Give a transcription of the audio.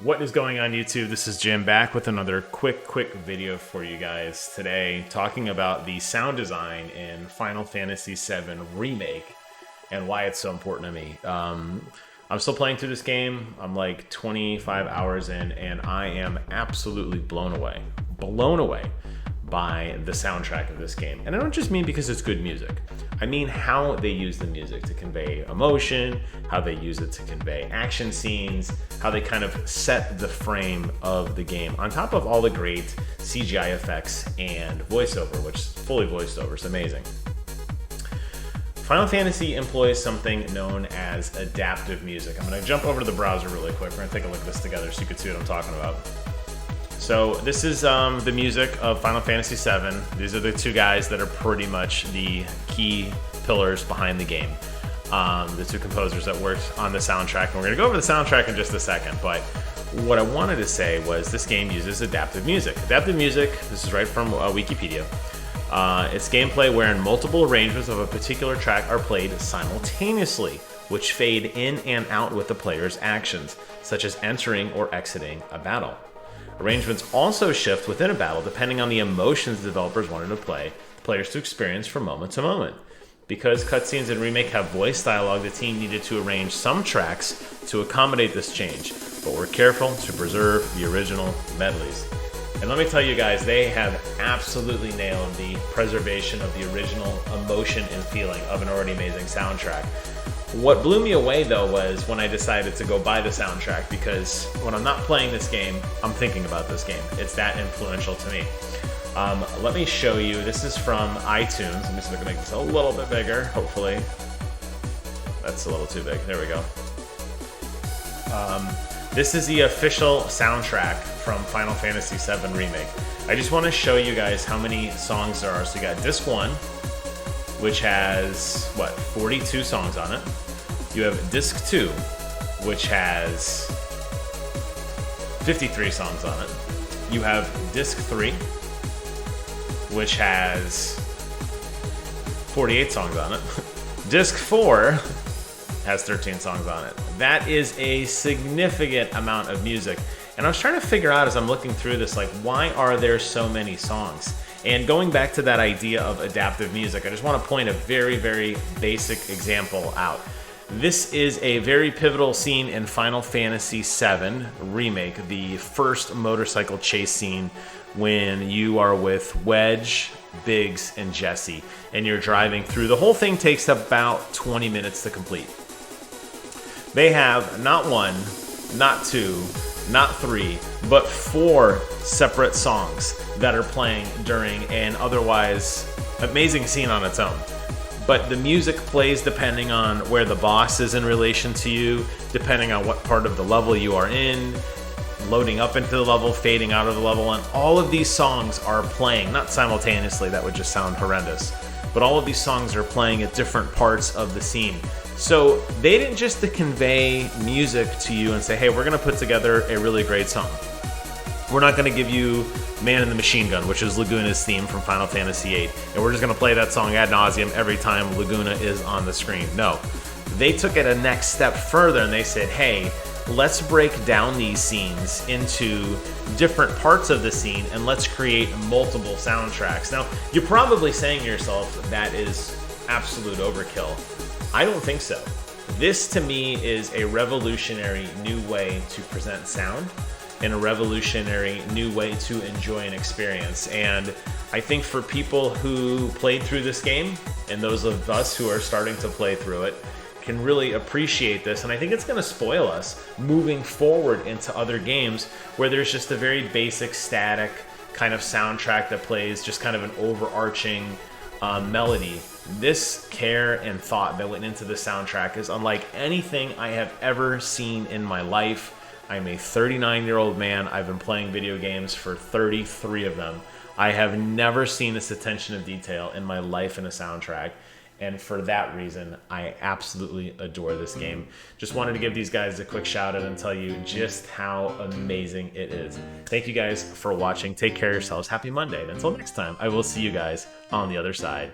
What is going on YouTube? This is Jim back with another quick video for you guys today, talking about the sound design in Final Fantasy VII Remake and why it's so important to me. I'm still playing through this game. I'm like 25 hours in and I am absolutely blown away by the soundtrack of this game. And I don't just mean because it's good music. I mean how they use the music to convey emotion, how they use it to convey action scenes, how they kind of set the frame of the game on top of all the great CGI effects and voiceover, which is fully voiced over. It's amazing. Final Fantasy employs something known as adaptive music. I'm gonna jump over to the browser really quick. We're gonna take a look at this together so you can see what I'm talking about. So this is the music of Final Fantasy VII. These are the two guys that are pretty much the key pillars behind the game. The two composers that worked on the soundtrack. And we're going to go over the soundtrack in just a second. But what I wanted to say was this game uses adaptive music. Adaptive music, this is right from Wikipedia. It's gameplay wherein multiple arrangements of a particular track are played simultaneously, which fade in and out with the player's actions, such as entering or exiting a battle. Arrangements also shift within a battle depending on the emotions the developers wanted to play the players to experience from moment to moment. Because cutscenes in Remake have voice dialogue, the team needed to arrange some tracks to accommodate this change, but were careful to preserve the original medleys. And let me tell you guys, they have absolutely nailed the preservation of the original emotion and feeling of an already amazing soundtrack. What blew me away though was when I decided to go buy the soundtrack, because when I'm not playing this game, I'm thinking about this game. It's that influential to me. Let me show you. This is from iTunes. Let me see if I can make this a little bit bigger, hopefully. That's a little too big. There we go. This is the official soundtrack from Final Fantasy VII Remake. I just want to show you guys how many songs there are. So you got Disc 1, which has, 42 songs on it. You have Disc 2, which has 53 songs on it. You have Disc 3, which has 48 songs on it. Disc 4 has 13 songs on it. That is a significant amount of music. And I was trying to figure out as I'm looking through this, like, why are there so many songs? And going back to that idea of adaptive music, I just want to point a very basic example out. This is a very pivotal scene in Final Fantasy VII Remake, the first motorcycle chase scene when you are with Wedge, Biggs, and Jesse, and you're driving through. The whole thing takes about 20 minutes to complete. They have not one, not two, not three, but 4 separate songs that are playing during an otherwise amazing scene on its own. But the music plays depending on where the boss is in relation to you, depending on what part of the level you are in, loading up into the level, fading out of the level, and all of these songs are playing, not simultaneously, that would just sound horrendous, but all of these songs are playing at different parts of the scene. So they didn't just convey music to you and say, hey, we're gonna put together a really great song. We're not gonna give you Man in the Machine Gun, which is Laguna's theme from Final Fantasy VIII, and we're just gonna play that song ad nauseum every time Laguna is on the screen. No, they took it a next step further and they said, hey, let's break down these scenes into different parts of the scene and let's create multiple soundtracks. Now, you're probably saying to yourself, that is absolute overkill. I don't think so. This to me is a revolutionary new way to present sound and a revolutionary new way to enjoy an experience. And I think for people who played through this game and those of us who are starting to play through it can really appreciate this. And I think it's going to spoil us moving forward into other games where there's just a very basic static kind of soundtrack that plays just kind of an overarching melody. This care and thought that went into the soundtrack is unlike anything I have ever seen in my life. I'm a 39-year-old man. I've been playing video games for 33 of them. I have never seen this attention to detail in my life in a soundtrack. And for that reason, I absolutely adore this game. Just wanted to give these guys a quick shout out and tell you just how amazing it is. Thank you guys for watching. Take care of yourselves. Happy Monday. And until next time, I will see you guys on the other side.